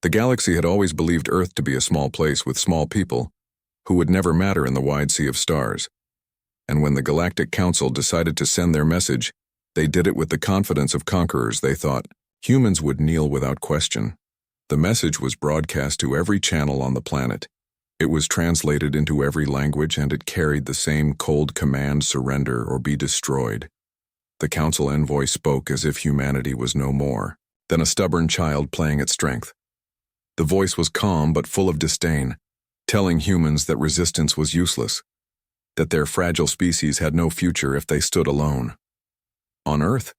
The galaxy had always believed Earth to be a small place with small people, who would never matter in the wide sea of stars. And when the Galactic Council decided to send their message, they did it with the confidence of conquerors. They thought humans would kneel without question. The message was broadcast to every channel on the planet. It was translated into every language, and it carried the same cold command: surrender or be destroyed. The council envoy spoke as if humanity was no more than a stubborn child playing at strength. The voice was calm but full of disdain, telling humans that resistance was useless, that their fragile species had no future if they stood alone. On Earth,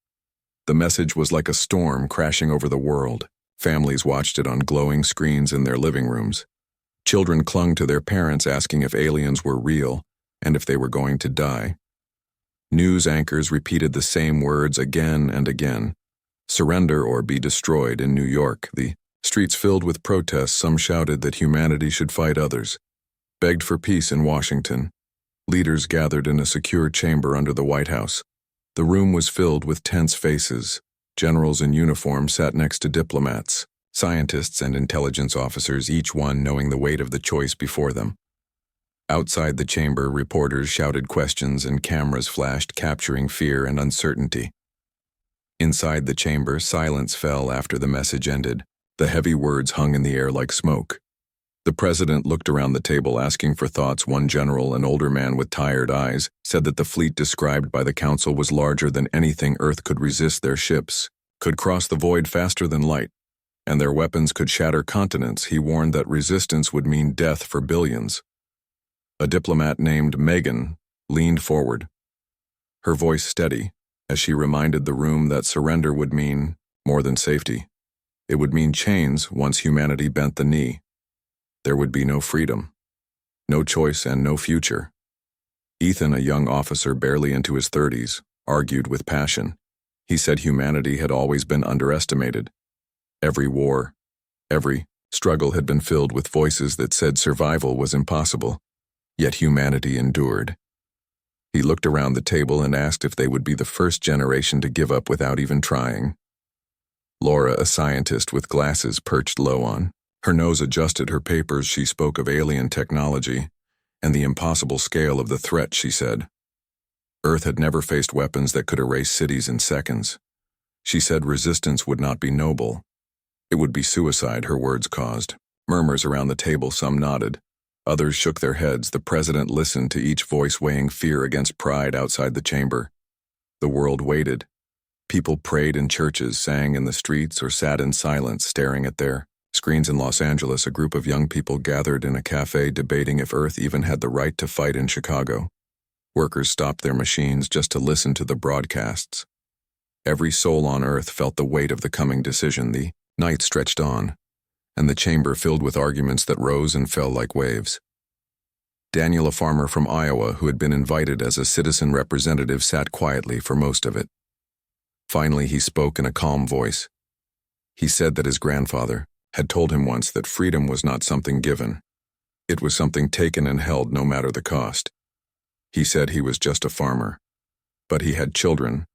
the message was like a storm crashing over the world. Families watched it on glowing screens in their living rooms. Children clung to their parents asking if aliens were real and if they were going to die. News anchors repeated the same words again and again: surrender or be destroyed. In New York, the streets filled with protests. Some shouted that humanity should fight others, begged for peace in Washington. Leaders gathered in a secure chamber under the White House. The room was filled with tense faces. Generals in uniform sat next to diplomats, scientists and intelligence officers, each one knowing the weight of the choice before them. Outside the chamber, reporters shouted questions and cameras flashed, capturing fear and uncertainty. Inside the chamber, silence fell after the message ended. The heavy words hung in the air like smoke. The president looked around the table asking for thoughts. One general, an older man with tired eyes, said that the fleet described by the council was larger than anything Earth could resist. Their ships could cross the void faster than light, and their weapons could shatter continents. He warned that resistance would mean death for billions. A diplomat named Megan leaned forward, her voice steady, as she reminded the room that surrender would mean more than safety. It would mean chains once humanity bent the knee. There would be no freedom, no choice, and no future. Ethan, a young officer barely into his 30s, argued with passion. He said humanity had always been underestimated. Every war, every struggle had been filled with voices that said survival was impossible, yet humanity endured. He looked around the table and asked if they would be the first generation to give up without even trying. Laura, a scientist with glasses perched low on her nose, adjusted her papers. She spoke of alien technology and the impossible scale of the threat. She said Earth had never faced weapons that could erase cities in seconds. She said resistance would not be noble. It would be suicide. Her words caused murmurs around the table. Some nodded. Others shook their heads. The president listened to each voice, weighing fear against pride. Outside the chamber, the world waited. People prayed in churches, sang in the streets, or sat in silence, staring at their screens. In Los Angeles, a group of young people gathered in a cafe, debating if Earth even had the right to fight. In Chicago, workers stopped their machines just to listen to the broadcasts. Every soul on Earth felt the weight of the coming decision. The night stretched on, and the chamber filled with arguments that rose and fell like waves. Daniel, a farmer from Iowa who had been invited as a citizen representative, sat quietly for most of it. Finally, he spoke in a calm voice. He said that his grandfather had told him once that freedom was not something given. It was something taken and held no matter the cost. He said he was just a farmer, but he had children,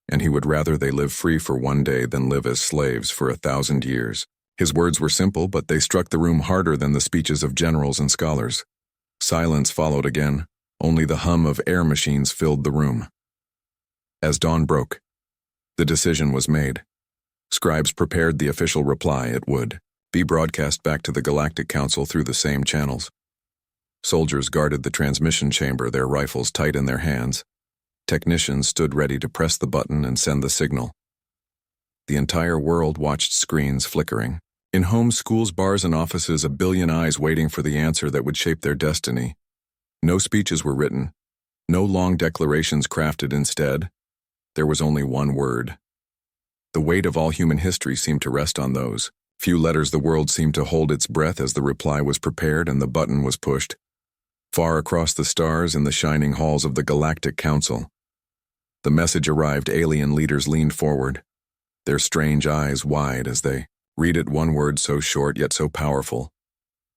and he would rather they live free for one day than live as slaves for 1,000 years. His words were simple, but they struck the room harder than the speeches of generals and scholars. Silence followed again. Only the hum of air machines filled the room. As dawn broke, the decision was made. Scribes prepared the official reply. It would be broadcast back to the Galactic Council through the same channels. Soldiers guarded the transmission chamber, their rifles tight in their hands. Technicians stood ready to press the button and send the signal. The entire world watched, screens flickering. In homes, schools, bars, and offices, a billion eyes waiting for the answer that would shape their destiny. No speeches were written, no long declarations crafted. Instead, there was only one word. The weight of all human history seemed to rest on those few letters. The world seemed to hold its breath as the reply was prepared and the button was pushed. Far across the stars, in the shining halls of the Galactic Council, the message arrived. Alien leaders leaned forward, their strange eyes wide as they read it. One word so short yet so powerful.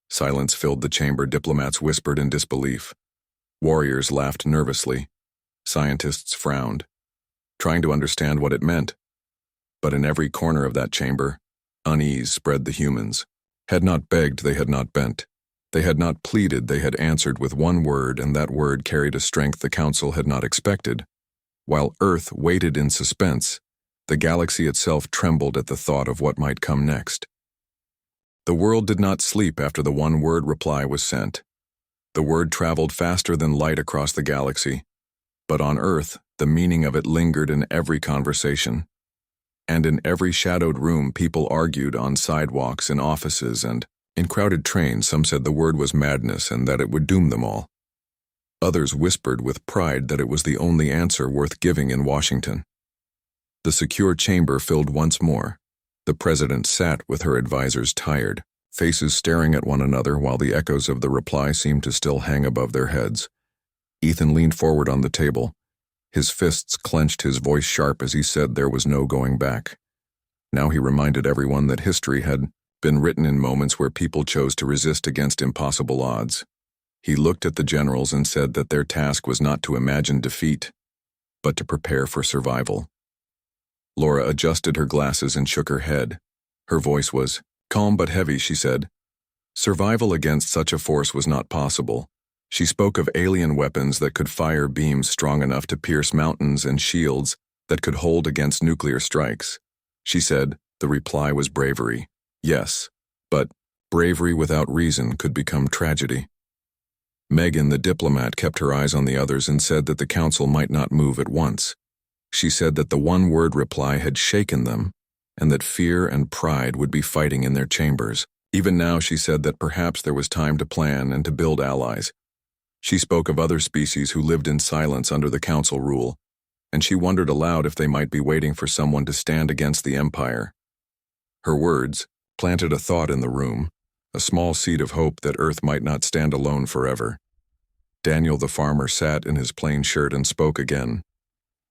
Silence filled the chamber. Diplomats whispered in disbelief. Warriors laughed nervously. Scientists frowned, trying to understand what it meant. But in every corner of that chamber, unease spread. The humans Had not begged, they had not bent. They had not pleaded, they had answered with one word, and that word carried a strength the Council had not expected. While Earth waited in suspense, the galaxy itself trembled at the thought of what might come next. The world did not sleep after the one-word reply was sent. The word traveled faster than light across the galaxy, but on Earth, the meaning of it lingered in every conversation. And in every shadowed room, people argued on sidewalks, in offices, and in crowded trains. Some said the word was madness and that it would doom them all. Others whispered with pride that it was the only answer worth giving in Washington. The secure chamber filled once more. The president sat with her advisors, tired, faces staring at one another while the echoes of the reply seemed to still hang above their heads. Ethan leaned forward on the table. His fists clenched, his voice sharp as he said there was no going back. Now he reminded everyone that history had been written in moments where people chose to resist against impossible odds. He looked at the generals and said that their task was not to imagine defeat, but to prepare for survival. Laura adjusted her glasses and shook her head. Her voice was calm but heavy, she said. Survival against such a force was not possible. She spoke of alien weapons that could fire beams strong enough to pierce mountains and shields that could hold against nuclear strikes. She said the reply was bravery. Yes, but bravery without reason could become tragedy. Megan, the diplomat, kept her eyes on the others and said that the council might not move at once. She said that the one-word reply had shaken them, and that fear and pride would be fighting in their chambers. Even now, she said that perhaps there was time to plan and to build allies. She spoke of other species who lived in silence under the council rule, and she wondered aloud if they might be waiting for someone to stand against the empire. Her words planted a thought in the room, a small seed of hope that Earth might not stand alone forever. Daniel the farmer sat in his plain shirt and spoke again.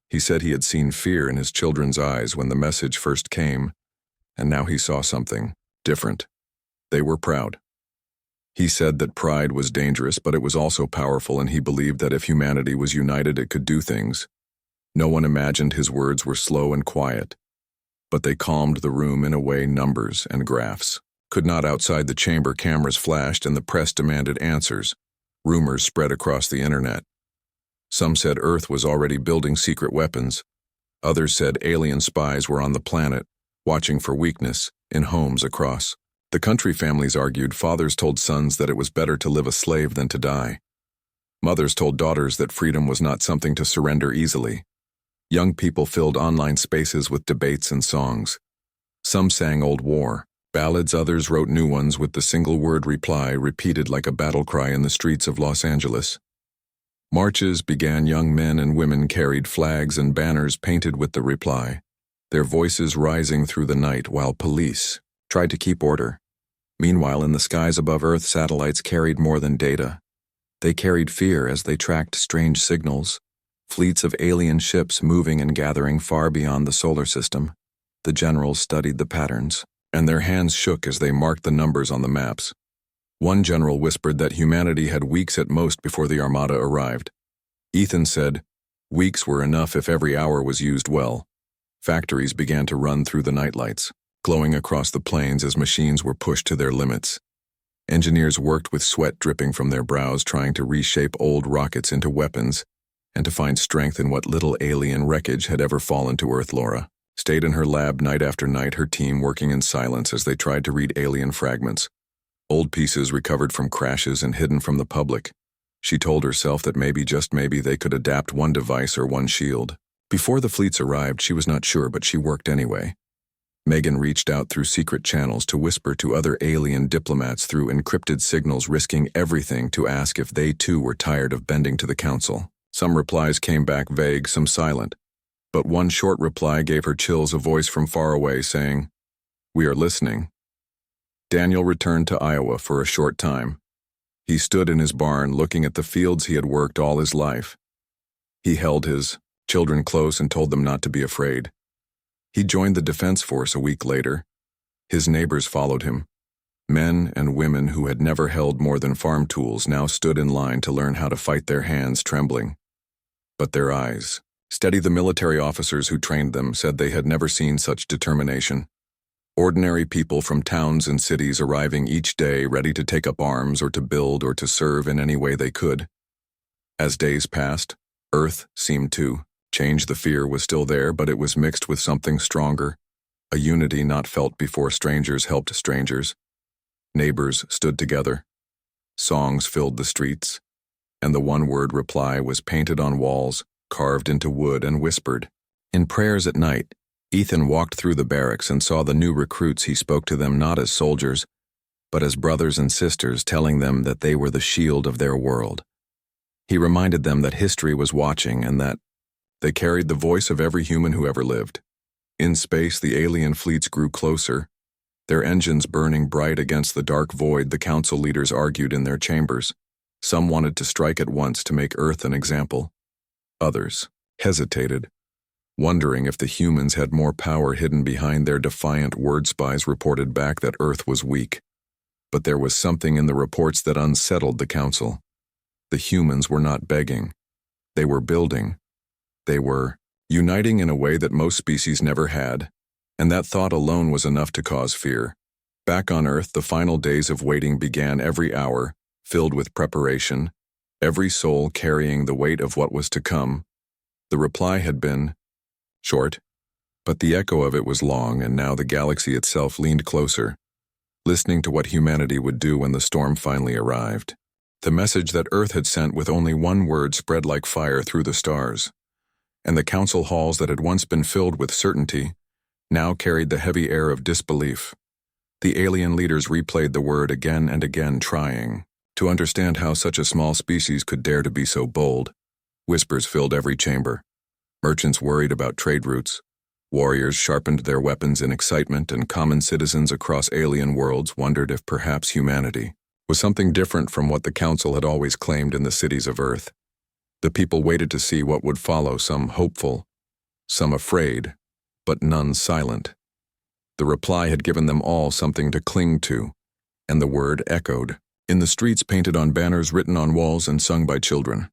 He said he had seen fear in his children's eyes when the message first came, and now he saw something different. They were proud. He said that pride was dangerous, but it was also powerful, and he believed that if humanity was united, it could do things. No one imagined his words were slow and quiet, but they calmed the room in a way numbers and graphs could not. Outside the chamber, cameras flashed and the press demanded answers. Rumors spread across the internet. Some said Earth was already building secret weapons. Others said alien spies were on the planet, watching for weakness in homes across the country. Families argued. Fathers told sons that it was better to live a slave than to die. Mothers told daughters that freedom was not something to surrender easily. Young people filled online spaces with debates and songs. Some sang old war ballads, others wrote new ones with the single-word reply repeated like a battle cry in the streets of Los Angeles. Marches began. Young men and women carried flags and banners painted with the reply, their voices rising through the night while police tried to keep order. Meanwhile, in the skies above Earth, satellites carried more than data. They carried fear as they tracked strange signals, fleets of alien ships moving and gathering far beyond the solar system. The generals studied the patterns, and their hands shook as they marked the numbers on the maps. One general whispered that humanity had weeks at most before the Armada arrived. Ethan said, weeks were enough if every hour was used well. Factories began to run through the nightlights, glowing across the plains as machines were pushed to their limits. Engineers worked with sweat dripping from their brows, trying to reshape old rockets into weapons and to find strength in what little alien wreckage had ever fallen to Earth. Laura stayed in her lab night after night, her team working in silence as they tried to read alien fragments, old pieces recovered from crashes and hidden from the public. She told herself that maybe, just maybe, they could adapt one device or one shield. Before the fleets arrived, she was not sure, but she worked anyway. Megan reached out through secret channels to whisper to other alien diplomats through encrypted signals, risking everything to ask if they too were tired of bending to the council. Some replies came back vague, some silent, but one short reply gave her chills, a voice from far away saying, "We are listening." Daniel returned to Iowa for a short time. He stood in his barn looking at the fields he had worked all his life. He held his children close and told them not to be afraid. He joined the Defense Force a week later. His neighbors followed him. Men and women who had never held more than farm tools now stood in line to learn how to fight, their hands trembling. But their eyes steady. The military officers who trained them said they had never seen such determination. Ordinary people from towns and cities arriving each day ready to take up arms or to build or to serve in any way they could. As days passed, Earth seemed to change. The fear was still there, but it was mixed with something stronger, a unity not felt before. Strangers helped strangers. Neighbors stood together. Songs filled the streets, and the one-word reply was painted on walls, carved into wood, and whispered. In prayers at night, Ethan walked through the barracks and saw the new recruits. He spoke to them not as soldiers, but as brothers and sisters, telling them that they were the shield of their world. He reminded them that history was watching and that they carried the voice of every human who ever lived. In space, the alien fleets grew closer, their engines burning bright against the dark void. The council leaders argued in their chambers. Some wanted to strike at once to make Earth an example. Others hesitated, wondering if the humans had more power hidden behind their defiant word. Spies reported back that Earth was weak. But there was something in the reports that unsettled the council. The humans were not begging. They were building. They were uniting in a way that most species never had, and that thought alone was enough to cause fear. Back on Earth, the final days of waiting began. Every hour, filled with preparation, every soul carrying the weight of what was to come. The reply had been short, but the echo of it was long, and now the galaxy itself leaned closer, listening to what humanity would do when the storm finally arrived. The message that Earth had sent with only one word spread like fire through the stars, and the council halls that had once been filled with certainty now carried the heavy air of disbelief. The alien leaders replayed the word again and again, trying to understand how such a small species could dare to be so bold. Whispers filled every chamber. Merchants worried about trade routes. Warriors sharpened their weapons in excitement, and common citizens across alien worlds wondered if perhaps humanity was something different from what the council had always claimed in the cities of Earth. The people waited to see what would follow, some hopeful, some afraid, but none silent. The reply had given them all something to cling to, and the word echoed in the streets, painted on banners, written on walls, and sung by children.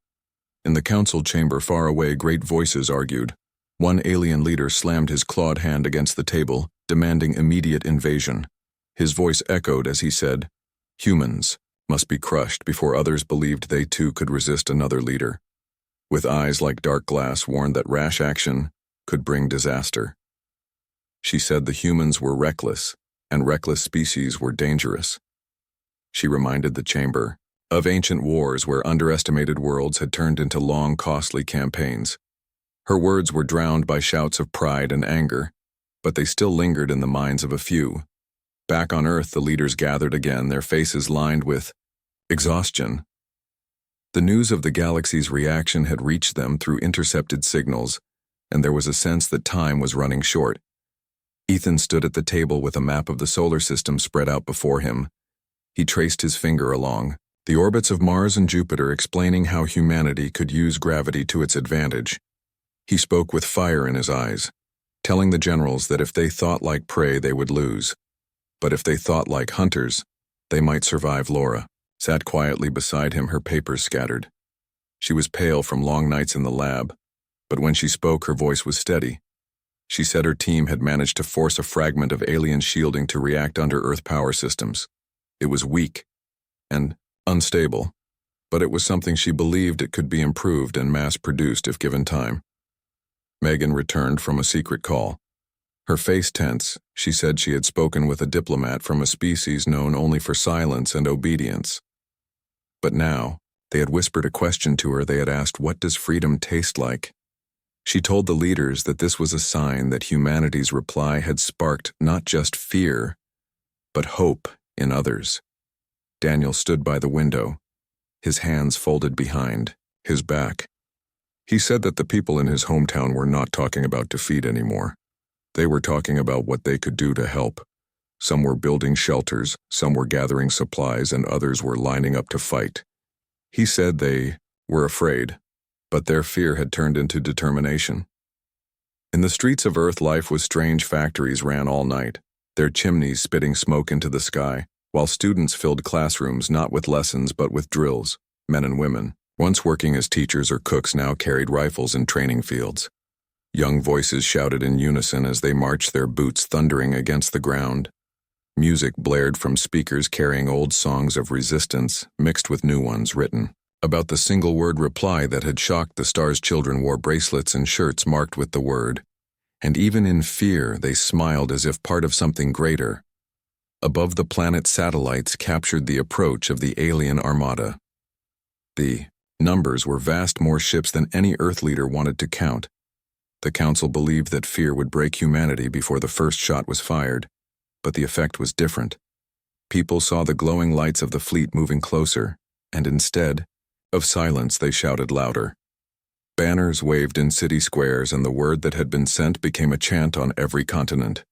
In the council chamber far away, great voices argued. One alien leader slammed his clawed hand against the table, demanding immediate invasion. His voice echoed as he said, "Humans must be crushed," before others believed they too could resist another leader. With eyes like dark glass, warned that rash action could bring disaster. She said the humans were reckless, and reckless species were dangerous. She reminded the chamber of ancient wars where underestimated worlds had turned into long, costly campaigns. Her words were drowned by shouts of pride and anger, but they still lingered in the minds of a few. Back on Earth, the leaders gathered again, their faces lined with exhaustion. The news of the galaxy's reaction had reached them through intercepted signals, and there was a sense that time was running short. Ethan stood at the table with a map of the solar system spread out before him. He traced his finger along the orbits of Mars and Jupiter, explaining how humanity could use gravity to its advantage. He spoke with fire in his eyes, telling the generals that if they thought like prey, they would lose. But if they thought like hunters, they might survive. Laura sat quietly beside him, her papers scattered. She was pale from long nights in the lab, but when she spoke, her voice was steady. She said her team had managed to force a fragment of alien shielding to react under Earth power systems. It was weak and unstable, but it was something she believed it could be improved and mass-produced if given time. Megan returned from a secret call. Her face tense, she said she had spoken with a diplomat from a species known only for silence and obedience. But now, they had whispered a question to her. They had asked, "What does freedom taste like?" She told the leaders that this was a sign that humanity's reply had sparked not just fear, but hope in others. Daniel stood by the window, his hands folded behind his back. He said that the people in his hometown were not talking about defeat anymore. They were talking about what they could do to help. Some were building shelters, some were gathering supplies, and others were lining up to fight. He said they were afraid, but their fear had turned into determination. In the streets of Earth, life was strange. Factories ran all night, their chimneys spitting smoke into the sky, while students filled classrooms not with lessons but with drills. Men and women, once working as teachers or cooks, now carried rifles in training fields. Young voices shouted in unison as they marched, their boots thundering against the ground. Music blared from speakers carrying old songs of resistance mixed with new ones written. About the single-word reply that had shocked the stars, children wore bracelets and shirts marked with the word. And even in fear, they smiled as if part of something greater. Above the planet, satellites captured the approach of the alien armada. The numbers were vast, more ships than any Earth leader wanted to count. The Council believed that fear would break humanity before the first shot was fired, but the effect was different. People saw the glowing lights of the fleet moving closer, and instead of silence, they shouted louder. Banners waved in city squares, and the word that had been sent became a chant on every continent.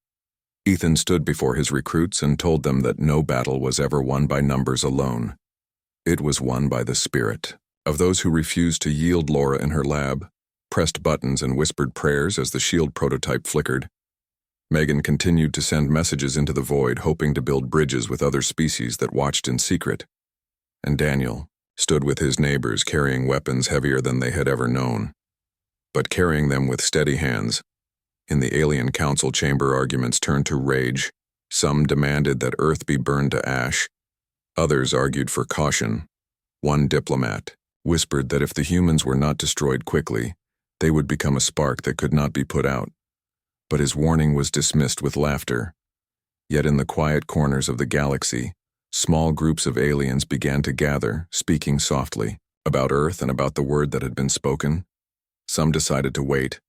Ethan stood before his recruits and told them that no battle was ever won by numbers alone. It was won by the spirit of those who refused to yield. Laura in her lab pressed buttons and whispered prayers as the shield prototype flickered. Megan continued to send messages into the void, hoping to build bridges with other species that watched in secret. And Daniel stood with his neighbors, carrying weapons heavier than they had ever known, but carrying them with steady hands. In the alien council chamber, arguments turned to rage. Some demanded that Earth be burned to ash. Others argued for caution. One diplomat whispered that if the humans were not destroyed quickly, they would become a spark that could not be put out. But his warning was dismissed with laughter. Yet in the quiet corners of the galaxy, small groups of aliens began to gather, speaking softly about Earth and about the word that had been spoken. Some decided to wait.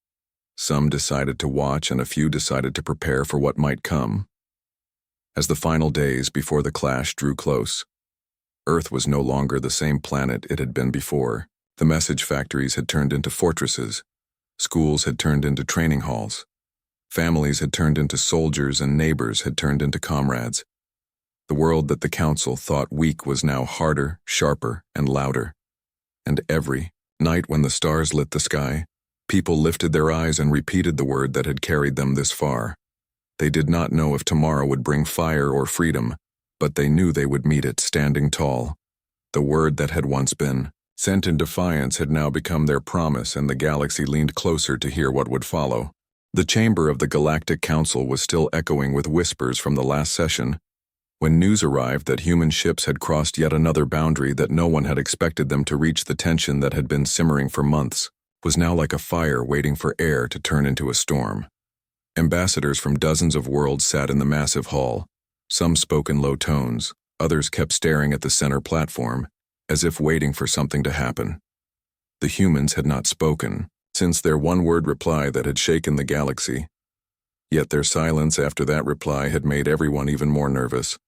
Some decided to watch, and a few decided to prepare for what might come. As the final days before the clash drew close, Earth was no longer the same planet it had been before. The message factories had turned into fortresses. Schools had turned into training halls. Families had turned into soldiers, and neighbors had turned into comrades. The world that the Council thought weak was now harder, sharper, and louder. And every night when the stars lit the sky, people lifted their eyes and repeated the word that had carried them this far. They did not know if tomorrow would bring fire or freedom, but they knew they would meet it standing tall. The word that had once been sent in defiance had now become their promise, and the galaxy leaned closer to hear what would follow. The chamber of the Galactic Council was still echoing with whispers from the last session, when news arrived that human ships had crossed yet another boundary that no one had expected them to reach. The tension that had been simmering for months was now like a fire waiting for air to turn into a storm. Ambassadors from dozens of worlds sat in the massive hall. Some spoke in low tones, others kept staring at the center platform, as if waiting for something to happen. The humans had not spoken since their one-word reply that had shaken the galaxy. Yet their silence after that reply had made everyone even more nervous.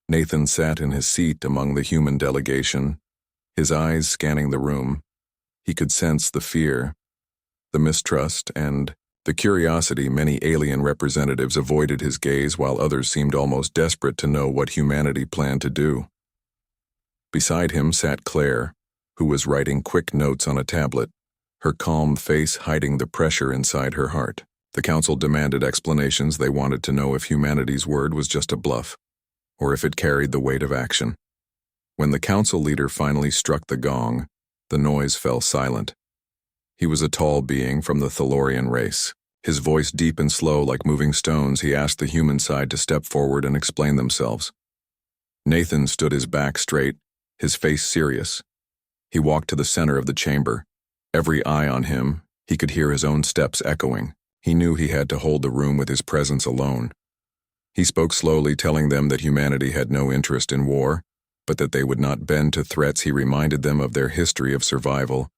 Nathan sat in his seat among the human delegation, his eyes scanning the room. He could sense the fear, the mistrust, and the curiosity. Many alien representatives avoided his gaze, while others seemed almost desperate to know what humanity planned to do. Beside him sat Claire, who was writing quick notes on a tablet, her calm face hiding the pressure inside her heart. The Council demanded explanations. They wanted to know if humanity's word was just a bluff, or if it carried the weight of action. When the Council leader finally struck the gong, the noise fell silent. He was a tall being from the Thalorian race. His voice deep and slow like moving stones, he asked the human side to step forward and explain themselves. Nathan stood his back straight, his face serious. He walked to the center of the chamber. Every eye on him, he could hear his own steps echoing. He knew he had to hold the room with his presence alone. He spoke slowly, telling them that humanity had no interest in war, but that they would not bend to threats. He reminded them of their history of survival,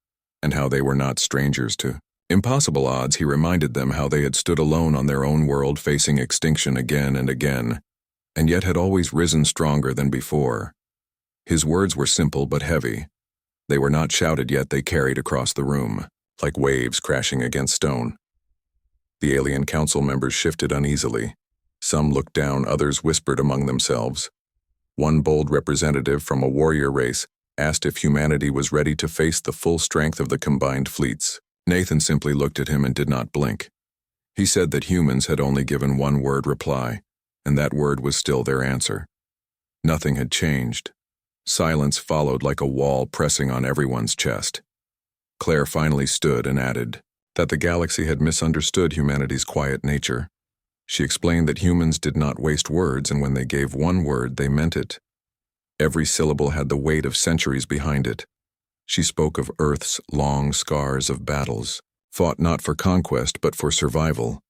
and how they were not strangers to impossible odds. He reminded them how they had stood alone on their own world, facing extinction again and again, and yet had always risen stronger than before. His words were simple but heavy. They were not shouted, yet they carried across the room, like waves crashing against stone. The alien council members shifted uneasily. Some looked down, others whispered among themselves. One bold representative from a warrior race asked if humanity was ready to face the full strength of the combined fleets. Nathan simply looked at him and did not blink. He said that humans had only given one word reply, and that word was still their answer. Nothing had changed. Silence followed like a wall pressing on everyone's chest. Claire finally stood and added, that the galaxy had misunderstood humanity's quiet nature. She explained that humans did not waste words, and when they gave one word, they meant it. Every syllable had the weight of centuries behind it. She spoke of Earth's long scars of battles, fought not for conquest but for survival.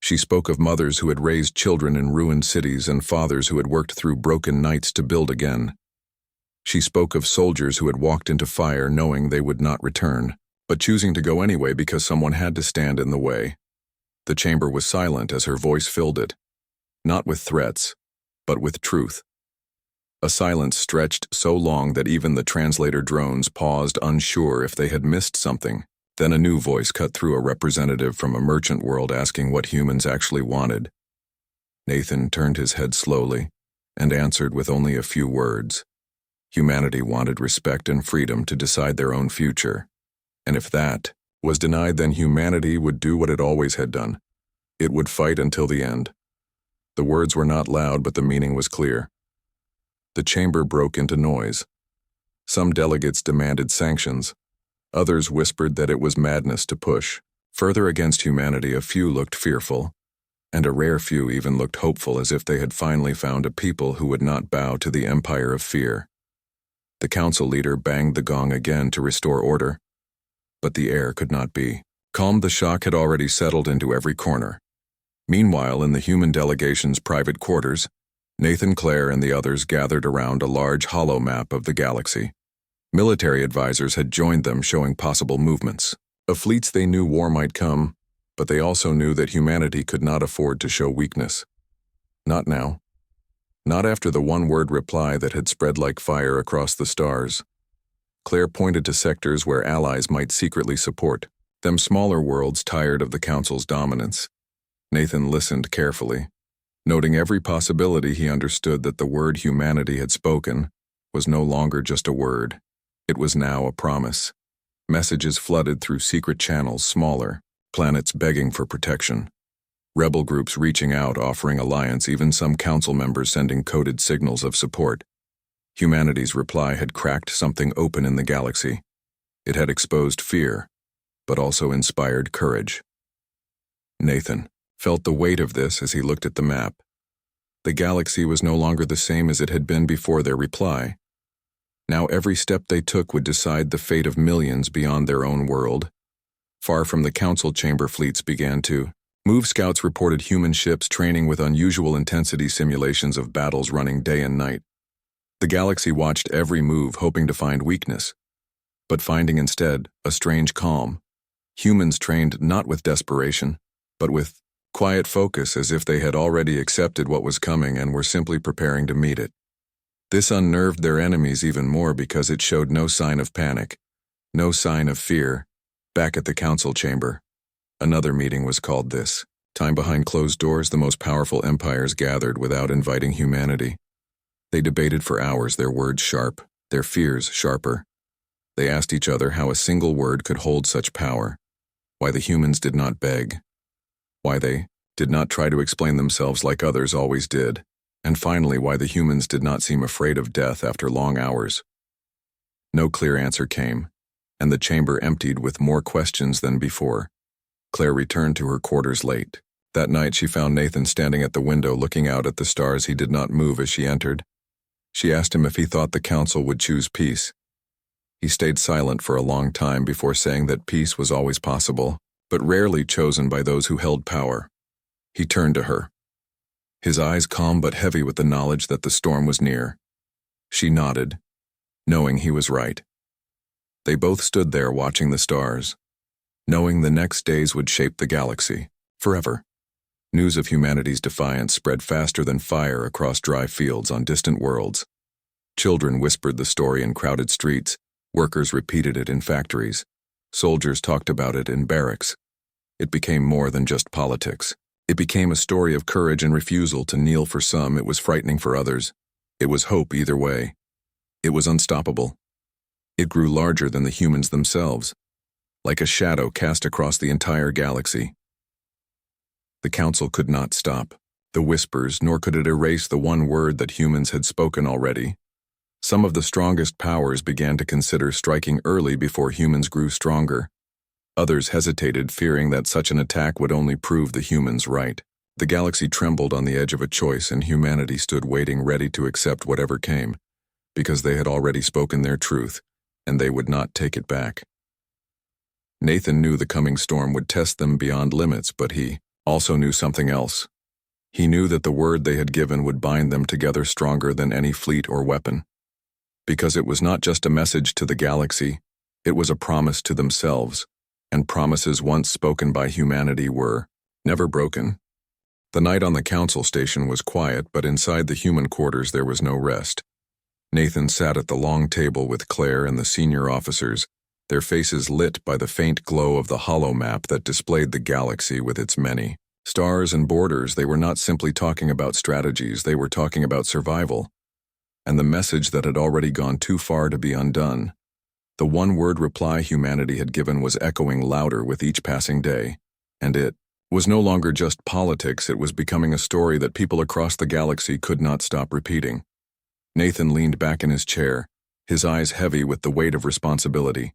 She spoke of mothers who had raised children in ruined cities and fathers who had worked through broken nights to build again. She spoke of soldiers who had walked into fire knowing they would not return, but choosing to go anyway because someone had to stand in the way. The chamber was silent as her voice filled it, not with threats, but with truth. A silence stretched so long that even the translator drones paused, unsure if they had missed something. Then a new voice cut through, a representative from a merchant world asking what humans actually wanted. Nathan turned his head slowly and answered with only a few words. Humanity wanted respect and freedom to decide their own future. And if that was denied, then humanity would do what it always had done. It would fight until the end. The words were not loud, but the meaning was clear. The chamber broke into noise. Some delegates demanded sanctions. Others whispered that it was madness to push further against humanity. A few looked fearful, and a rare few even looked hopeful, as if they had finally found a people who would not bow to the empire of fear. The council leader banged the gong again to restore order, but the air could not be calm. The shock had already settled into every corner. Meanwhile, in the human delegation's private quarters, Nathan, Claire, and the others gathered around a large hollow map of the galaxy. Military advisors had joined them, showing possible movements of fleets. They knew war might come, but they also knew that humanity could not afford to show weakness. Not now. Not after the one-word reply that had spread like fire across the stars. Claire pointed to sectors where allies might secretly support them, smaller worlds tired of the Council's dominance. Nathan listened carefully. Noting every possibility, he understood that the word humanity had spoken was no longer just a word. It was now a promise. Messages flooded through secret channels, smaller planets begging for protection. Rebel groups reaching out, offering alliance, even some council members sending coded signals of support. Humanity's reply had cracked something open in the galaxy. It had exposed fear, but also inspired courage. Nathan felt the weight of this as he looked at the map. The galaxy was no longer the same as it had been before their reply. Now every step they took would decide the fate of millions beyond their own world. Far from the council chamber, fleets began to move. Scouts reported human ships training with unusual intensity, simulations of battles running day and night. The galaxy watched every move, hoping to find weakness, but finding instead a strange calm. Humans trained not with desperation, but with quiet focus, as if they had already accepted what was coming and were simply preparing to meet it. This unnerved their enemies even more because it showed no sign of panic, no sign of fear. Back at the council chamber, another meeting was called. This time behind closed doors, the most powerful empires gathered without inviting humanity. They debated for hours, their words sharp, their fears sharper. They asked each other how a single word could hold such power, why the humans did not beg, why they did not try to explain themselves like others always did, and finally why the humans did not seem afraid of death after long hours. No clear answer came, and the chamber emptied with more questions than before. Claire returned to her quarters late. That night she found Nathan standing at the window looking out at the stars. He did not move as she entered. She asked him if he thought the council would choose peace. He stayed silent for a long time before saying that peace was always possible, but rarely chosen by those who held power. He turned to her, his eyes calm but heavy with the knowledge that the storm was near. She nodded, knowing he was right. They both stood there watching the stars, knowing the next days would shape the galaxy forever. News of humanity's defiance spread faster than fire across dry fields on distant worlds. Children whispered the story in crowded streets, workers repeated it in factories, soldiers talked about it in barracks. It became more than just politics. It became a story of courage and refusal to kneel for some. It was frightening for others. It was hope either way. It was unstoppable. It grew larger than the humans themselves, like a shadow cast across the entire galaxy. The council could not stop the whispers, nor could it erase the one word that humans had spoken already. Some of the strongest powers began to consider striking early before humans grew stronger. Others hesitated, fearing that such an attack would only prove the humans right. The galaxy trembled on the edge of a choice, and humanity stood waiting, ready to accept whatever came, because they had already spoken their truth, and they would not take it back. Nathan knew the coming storm would test them beyond limits, but he also knew something else. He knew that the word they had given would bind them together stronger than any fleet or weapon. Because it was not just a message to the galaxy, it was a promise to themselves, and promises once spoken by humanity were never broken. The night on the council station was quiet, but inside the human quarters there was no rest. Nathan sat at the long table with Claire and the senior officers, their faces lit by the faint glow of the hollow map that displayed the galaxy with its many stars and borders. They were not simply talking about strategies, they were talking about survival, and the message that had already gone too far to be undone. The one-word reply humanity had given was echoing louder with each passing day, and it was no longer just politics, it was becoming a story that people across the galaxy could not stop repeating. Nathan leaned back in his chair, his eyes heavy with the weight of responsibility.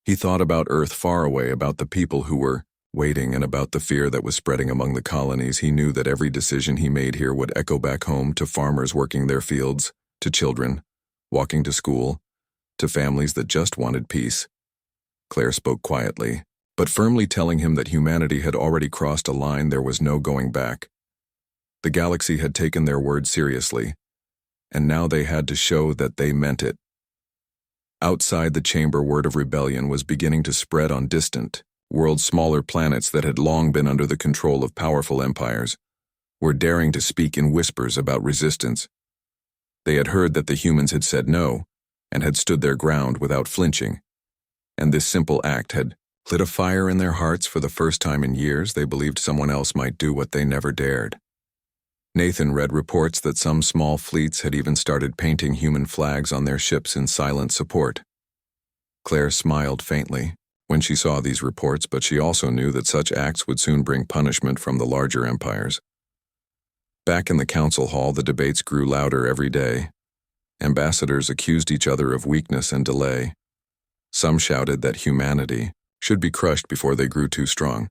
He thought about Earth far away, about the people who were waiting, and about the fear that was spreading among the colonies. He knew that every decision he made here would echo back home, to farmers working their fields, to children walking to school, to families that just wanted peace. Claire spoke quietly, but firmly, telling him that humanity had already crossed a line there was no going back. The galaxy had taken their word seriously, and now they had to show that they meant it. Outside the chamber, word of rebellion was beginning to spread on distant worlds. Smaller planets that had long been under the control of powerful empires were daring to speak in whispers about resistance. They had heard that the humans had said no, and had stood their ground without flinching, and this simple act had lit a fire in their hearts. For the first time in years, they believed someone else might do what they never dared. Nathan read reports that some small fleets had even started painting human flags on their ships in silent support. Claire smiled faintly when she saw these reports, but she also knew that such acts would soon bring punishment from the larger empires. Back in the council hall, the debates grew louder every day. Ambassadors accused each other of weakness and delay. Some shouted that humanity should be crushed before they grew too strong.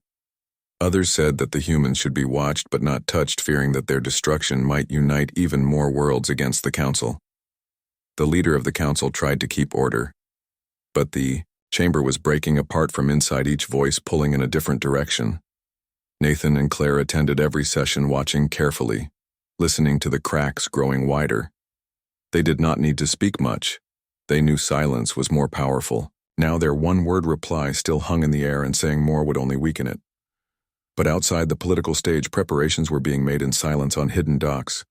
Others said that the humans should be watched but not touched, fearing that their destruction might unite even more worlds against the council. The leader of the council tried to keep order, but the chamber was breaking apart from inside, each voice pulling in a different direction. Nathan and Claire attended every session, watching carefully, listening to the cracks growing wider. They did not need to speak much. They knew silence was more powerful. Now their one-word reply still hung in the air, and saying more would only weaken it. But outside the political stage, preparations were being made in silence on hidden docks.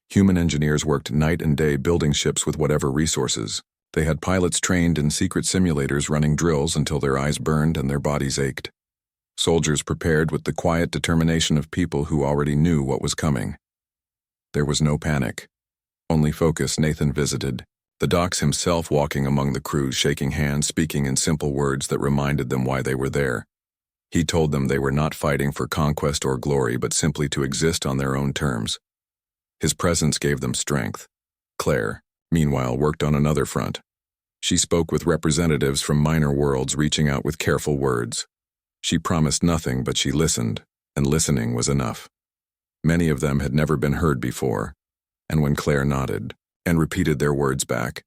Human engineers worked night and day, building ships with whatever resources. They had pilots trained in secret simulators, running drills until their eyes burned and their bodies ached. Soldiers prepared with the quiet determination of people who already knew what was coming. There was no panic, only focus. Nathan visited the docks himself, walking among the crews, shaking hands, speaking in simple words that reminded them why they were there. He told them they were not fighting for conquest or glory, but simply to exist on their own terms. His presence gave them strength. Claire, meanwhile, worked on another front. She spoke with representatives from minor worlds, reaching out with careful words. She promised nothing, but she listened, and listening was enough. Many of them had never been heard before, and when Claire nodded and repeated their words back,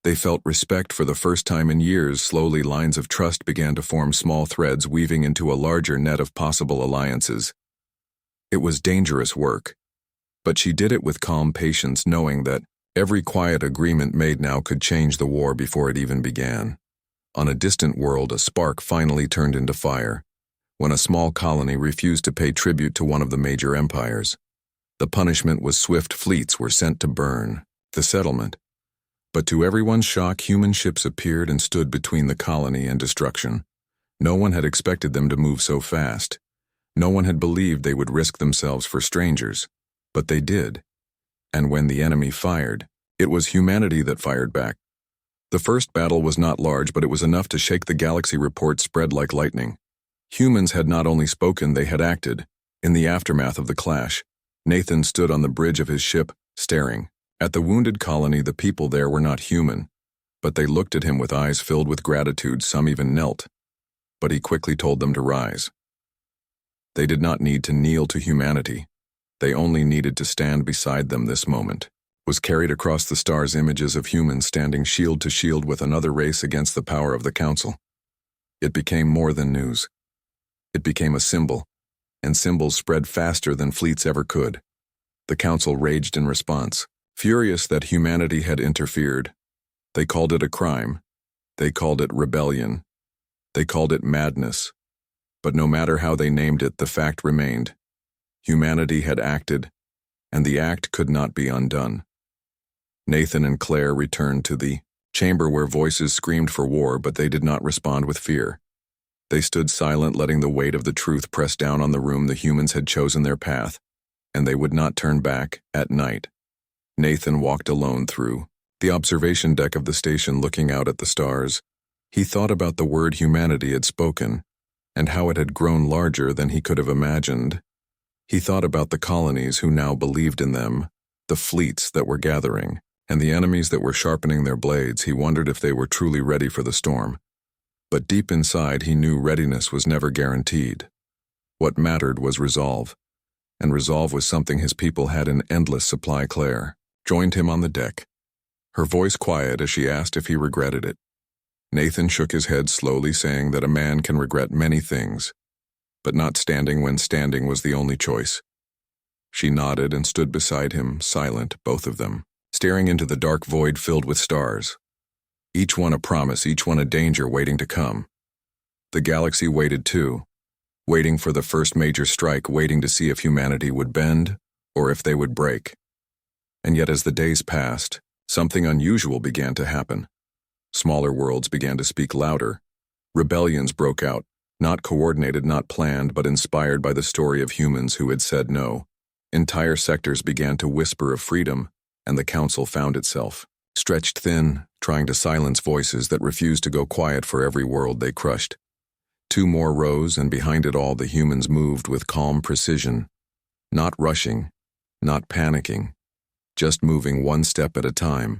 they felt respect for the first time in years. Slowly, lines of trust began to form, small threads weaving into a larger net of possible alliances. It was dangerous work, but she did it with calm patience, knowing that every quiet agreement made now could change the war before it even began. On a distant world, a spark finally turned into fire, when a small colony refused to pay tribute to one of the major empires. The punishment was swift. Fleets were sent to burn the settlement. But to everyone's shock, human ships appeared and stood between the colony and destruction. No one had expected them to move so fast. No one had believed they would risk themselves for strangers, but they did. And when the enemy fired, it was humanity that fired back. The first battle was not large, but it was enough to shake the galaxy. Reports spread like lightning. Humans had not only spoken, they had acted. In the aftermath of the clash, Nathan stood on the bridge of his ship, staring at the wounded colony. The people there were not human, but they looked at him with eyes filled with gratitude. Some even knelt. but he quickly told them to rise. They did not need to kneel to humanity. They only needed to stand beside them. This moment was carried across the stars images of humans standing shield to shield with another race against the power of the Council. It became more than news. It became a symbol, and symbols spread faster than fleets ever could. The Council raged in response, furious that humanity had interfered. They called it a crime. They called it rebellion. They called it madness. But no matter how they named it, the fact remained. Humanity had acted, and the act could not be undone. Nathan and Claire returned to the chamber where voices screamed for war, but they did not respond with fear. They stood silent, letting the weight of the truth press down on the room. The humans had chosen their path, and they would not turn back. At night, Nathan walked alone through the observation deck of the station, looking out at the stars. He thought about the word humanity had spoken, and how it had grown larger than he could have imagined. He thought about the colonies who now believed in them, the fleets that were gathering, and the enemies that were sharpening their blades. He wondered if they were truly ready for the storm. But deep inside, he knew readiness was never guaranteed. What mattered was resolve, and resolve was something his people had in endless supply. Claire joined him on the deck, her voice quiet as she asked if he regretted it. Nathan shook his head slowly, saying that a man can regret many things, but not standing when standing was the only choice. She nodded and stood beside him, silent, both of them, staring into the dark void filled with stars. Each one a promise, each one a danger waiting to come. The galaxy waited too, waiting for the first major strike, waiting to see if humanity would bend or if they would break. And yet as the days passed, something unusual began to happen. Smaller worlds began to speak louder. Rebellions broke out, not coordinated, not planned, but inspired by the story of humans who had said no. Entire sectors began to whisper of freedom, and the Council found itself stretched thin, trying to silence voices that refused to go quiet for every world they crushed. Two more rose, and behind it all the humans moved with calm precision, not rushing, not panicking, just moving one step at a time.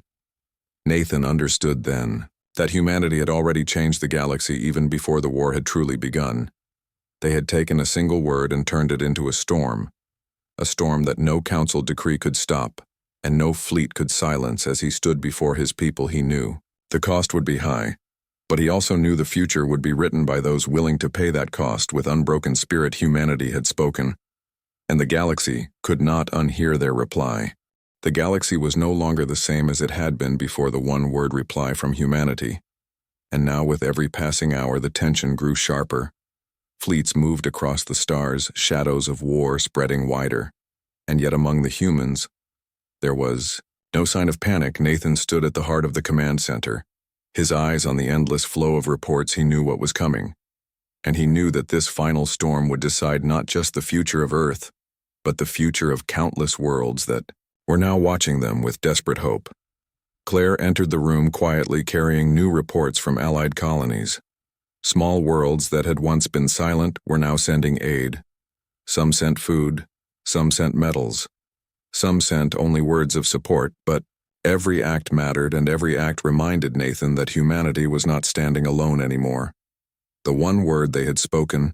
Nathan understood then that humanity had already changed the galaxy even before the war had truly begun. They had taken a single word and turned it into a storm that no council decree could stop, and no fleet could silence. As he stood before his people, he knew the cost would be high, but he also knew the future would be written by those willing to pay that cost. With unbroken spirit, humanity had spoken, and the galaxy could not unhear their reply. The galaxy was no longer the same as it had been before the one-word reply from humanity, and now with every passing hour the tension grew sharper. Fleets moved across the stars, shadows of war spreading wider, and yet among the humans, there was no sign of panic. Nathan stood at the heart of the command center, his eyes on the endless flow of reports. He knew what was coming, and he knew that this final storm would decide not just the future of Earth, but the future of countless worlds that were now watching them with desperate hope. Claire entered the room quietly, carrying new reports from allied colonies. Small worlds that had once been silent were now sending aid. Some sent food, some sent metals. Some sent only words of support, but every act mattered, and every act reminded Nathan that humanity was not standing alone anymore. The one word they had spoken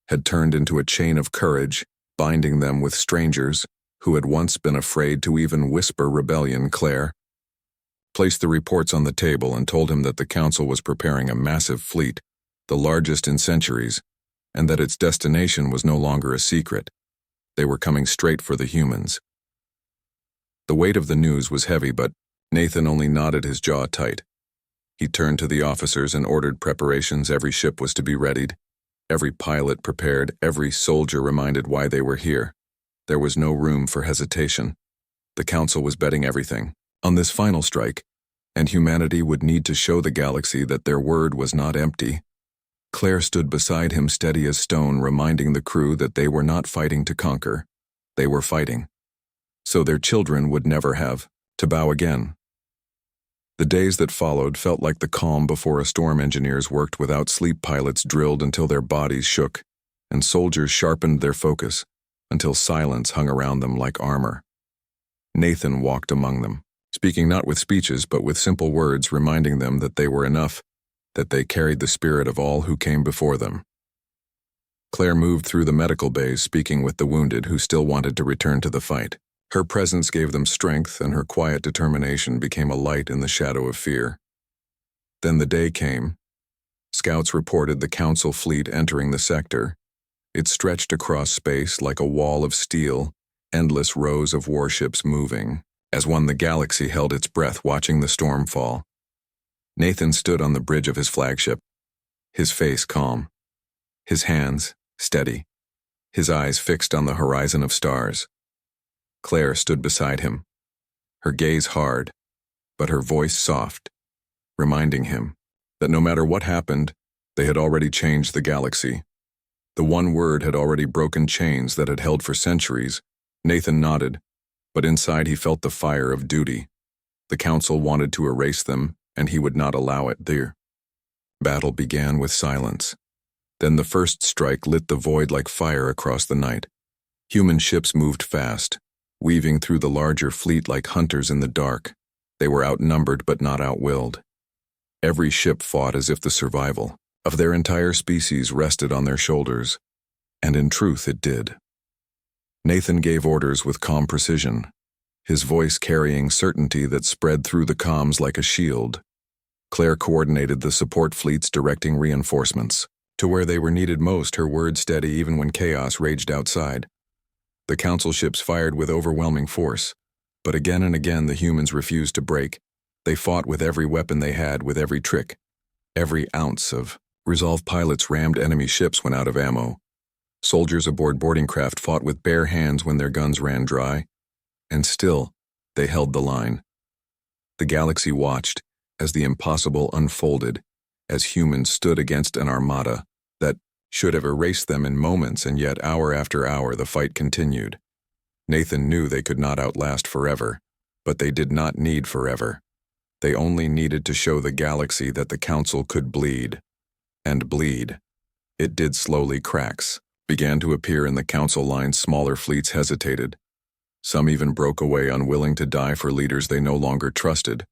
had turned into a chain of courage, binding them with strangers who had once been afraid to even whisper rebellion. Claire placed the reports on the table and told him that the Council was preparing a massive fleet, the largest in centuries, and that its destination was no longer a secret. They were coming straight for the humans. The weight of the news was heavy, but Nathan only nodded, his jaw tight. He turned to the officers and ordered preparations. Every ship was to be readied, every pilot prepared, every soldier reminded why they were here. There was no room for hesitation. The Council was betting everything on this final strike, and humanity would need to show the galaxy that their word was not empty. Claire stood beside him, steady as stone, reminding the crew that they were not fighting to conquer. They were fighting so their children would never have to bow again. The days that followed felt like the calm before a storm. Engineers worked without sleep, pilots drilled until their bodies shook, and soldiers sharpened their focus until silence hung around them like armor. Nathan walked among them, speaking not with speeches but with simple words, reminding them that they were enough, that they carried the spirit of all who came before them. Claire moved through the medical bays speaking with the wounded who still wanted to return to the fight. Her presence gave them strength, and her quiet determination became a light in the shadow of fear. Then the day came. Scouts reported the Council fleet entering the sector. It stretched across space like a wall of steel, endless rows of warships moving, as one the galaxy held its breath watching the storm fall. Nathan stood on the bridge of his flagship, his face calm, his hands steady, his eyes fixed on the horizon of stars. Claire stood beside him, her gaze hard, but her voice soft, reminding him that no matter what happened, they had already changed the galaxy. The one word had already broken chains that had held for centuries. Nathan nodded, but inside he felt the fire of duty. The Council wanted to erase them, and he would not allow it. The battle began with silence. Then the first strike lit the void like fire across the night. Human ships moved fast, weaving through the larger fleet like hunters in the dark. They were outnumbered but not outwilled. Every ship fought as if the survival of their entire species rested on their shoulders, and in truth it did. Nathan gave orders with calm precision, his voice carrying certainty that spread through the comms like a shield. Claire coordinated the support fleets, directing reinforcements to where they were needed most, her words steady even when chaos raged outside. The Council ships fired with overwhelming force, but again and again the humans refused to break. They fought with every weapon they had, with every trick, every ounce of resolve. Pilots rammed enemy ships when out of ammo. Soldiers aboard boarding craft fought with bare hands when their guns ran dry, and still they held the line. The galaxy watched as the impossible unfolded, as humans stood against an armada that should have erased them in moments, and yet hour after hour the fight continued. Nathan knew they could not outlast forever, but they did not need forever. They only needed to show the galaxy that the Council could bleed. And bleed. It did slowly. Cracks began to appear in the Council lines. Smaller fleets hesitated. Some even broke away, unwilling to die for leaders they no longer trusted.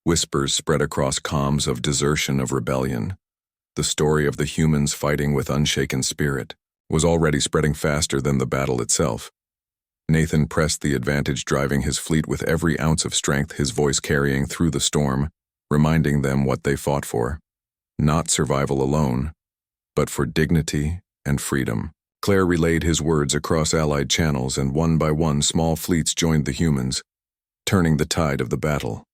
Whispers spread across comms of desertion, of rebellion. The story of the humans fighting with unshaken spirit was already spreading faster than the battle itself. Nathan pressed the advantage, driving his fleet with every ounce of strength, his voice carrying through the storm, reminding them what they fought for. Not survival alone, but for dignity and freedom. Claire relayed his words across allied channels, and one by one small fleets joined the humans, turning the tide of the battle.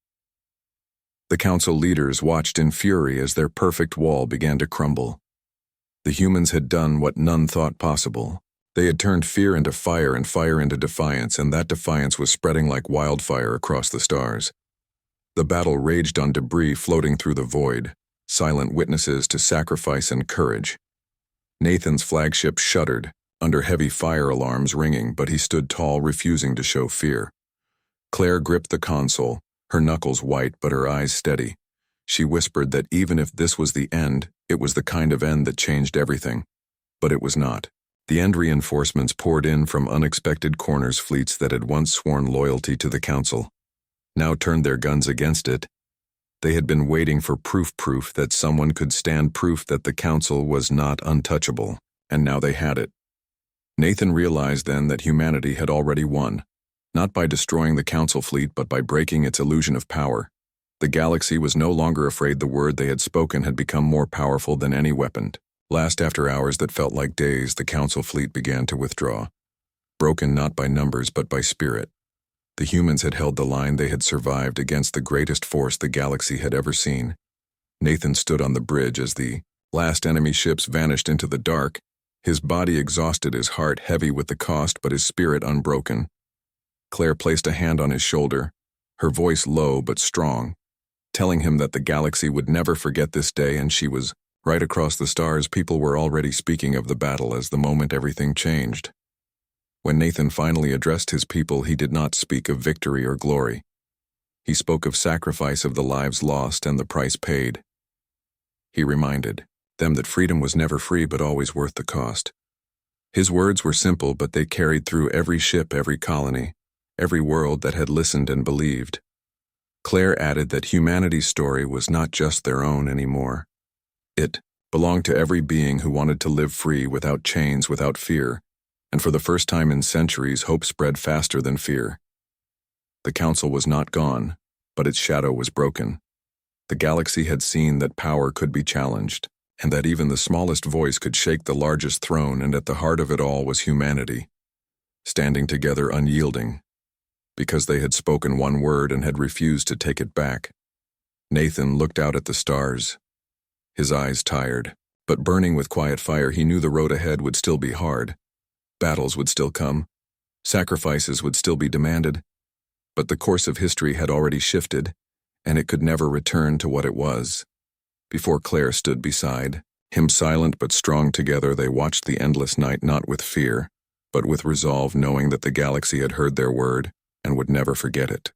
The Council leaders watched in fury as their perfect wall began to crumble. The humans had done what none thought possible. They had turned fear into fire and fire into defiance, and that defiance was spreading like wildfire across the stars. The battle raged on debris floating through the void, silent witnesses to sacrifice and courage. Nathan's flagship shuddered, under heavy fire alarms ringing, but he stood tall, refusing to show fear. Claire gripped the console, her knuckles white but her eyes steady. She whispered that even if this was the end, it was the kind of end that changed everything. But it was not. The end. Reinforcements poured in from unexpected corners. Fleets that had once sworn loyalty to the Council now turned their guns against it. They had been waiting for proof that someone could stand, proof that the Council was not untouchable, and now they had it. Nathan realized then that humanity had already won, not by destroying the Council fleet but by breaking its illusion of power. The galaxy was no longer afraid. The word they had spoken had become more powerful than any weapon. Last, after hours that felt like days, the Council fleet began to withdraw, broken not by numbers but by spirit. The humans had held the line. They had survived against the greatest force the galaxy had ever seen. Nathan stood on the bridge as the last enemy ships vanished into the dark, his body exhausted, his heart heavy with the cost, but his spirit unbroken. Claire placed a hand on his shoulder, her voice low but strong, telling him that the galaxy would never forget this day, and she was right. Across the stars, people were already speaking of the battle as the moment everything changed. When Nathan finally addressed his people, he did not speak of victory or glory. He spoke of sacrifice, of the lives lost and the price paid. He reminded them that freedom was never free but always worth the cost. His words were simple, but they carried through every ship, every colony, every world that had listened and believed. Claire added that humanity's story was not just their own anymore. It belonged to every being who wanted to live free, without chains, without fear, and for the first time in centuries, hope spread faster than fear. The council was not gone, but its shadow was broken. The galaxy had seen that power could be challenged, and that even the smallest voice could shake the largest throne, and at the heart of it all was humanity, standing together unyielding, because they had spoken one word and had refused to take it back. Nathan looked out at the stars, his eyes tired, but burning with quiet fire. He knew the road ahead would still be hard. Battles would still come, sacrifices would still be demanded, but the course of history had already shifted, and it could never return to what it was. Before Claire stood beside him, silent but strong. Together they watched the endless night, not with fear, but with resolve, knowing that the galaxy had heard their word and would never forget it.